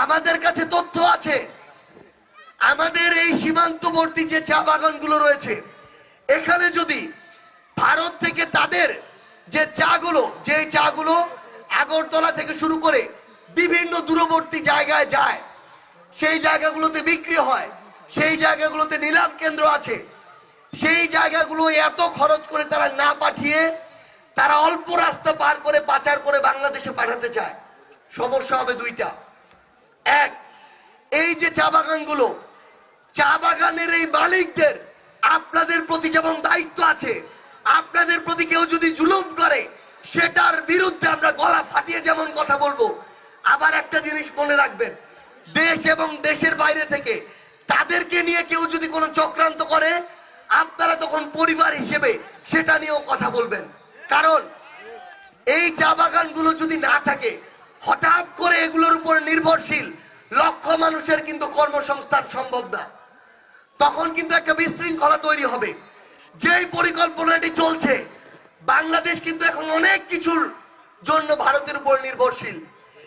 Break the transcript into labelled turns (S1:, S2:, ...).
S1: আমাদের কাছে তথ্য আছে, আমাদের এই সীমান্তবর্তী যে চা বাগানগুলো রয়েছে, এখানে যদি ভারত থেকে তাদের যে চাগুলো আগরতলা থেকে শুরু করে বিভিন্ন দূরবর্তী জায়গায় যায়, সেই জায়গাগুলোতে বিক্রি হয়, সেই জায়গাগুলোতে নিলাম কেন্দ্র আছে, সেই জায়গাগুলো এত খরচ করে তারা না পাঠিয়ে তারা অল্প রাস্তা পার করে পাচার করে বাংলাদেশে পাঠাতে চায়। সমস্যা হবে দুইটা। এক, এই যে চা বাগানগুলো, চা বাগানের এই মালিকদের আপনাদের প্রতি যেমন দায়িত্ব আছে, আপনাদের প্রতি কেউ যদি জুলুম করে সেটার বিরুদ্ধে আমরা গলা ফাটিয়ে যেমন কথা বলবো। আবার একটা জিনিস মনে রাখবেন, দেশ এবং দেশের বাইরে থেকে তাদেরকে নিয়ে কেউ যদি কোনো চক্রান্ত করে, আপনারা তখন পরিবার হিসেবে সেটা নিয়েও কথা বলবেন। কারণ এই চা বাগানগুলো যদি না থাকে, হঠাৎ করে এগুলোর উপর নির্ভরশীল লক্ষ মানুষের কিন্তু কর্মসংস্থান সম্ভব না। তখন কিন্তু একটা বিশৃঙ্খলা তৈরি হবে। যেই পরিকল্পনাটি চলছে, বাংলাদেশ কিন্তু এখন অনেক কিছুর জন্য ভারতের উপর নির্ভরশীল।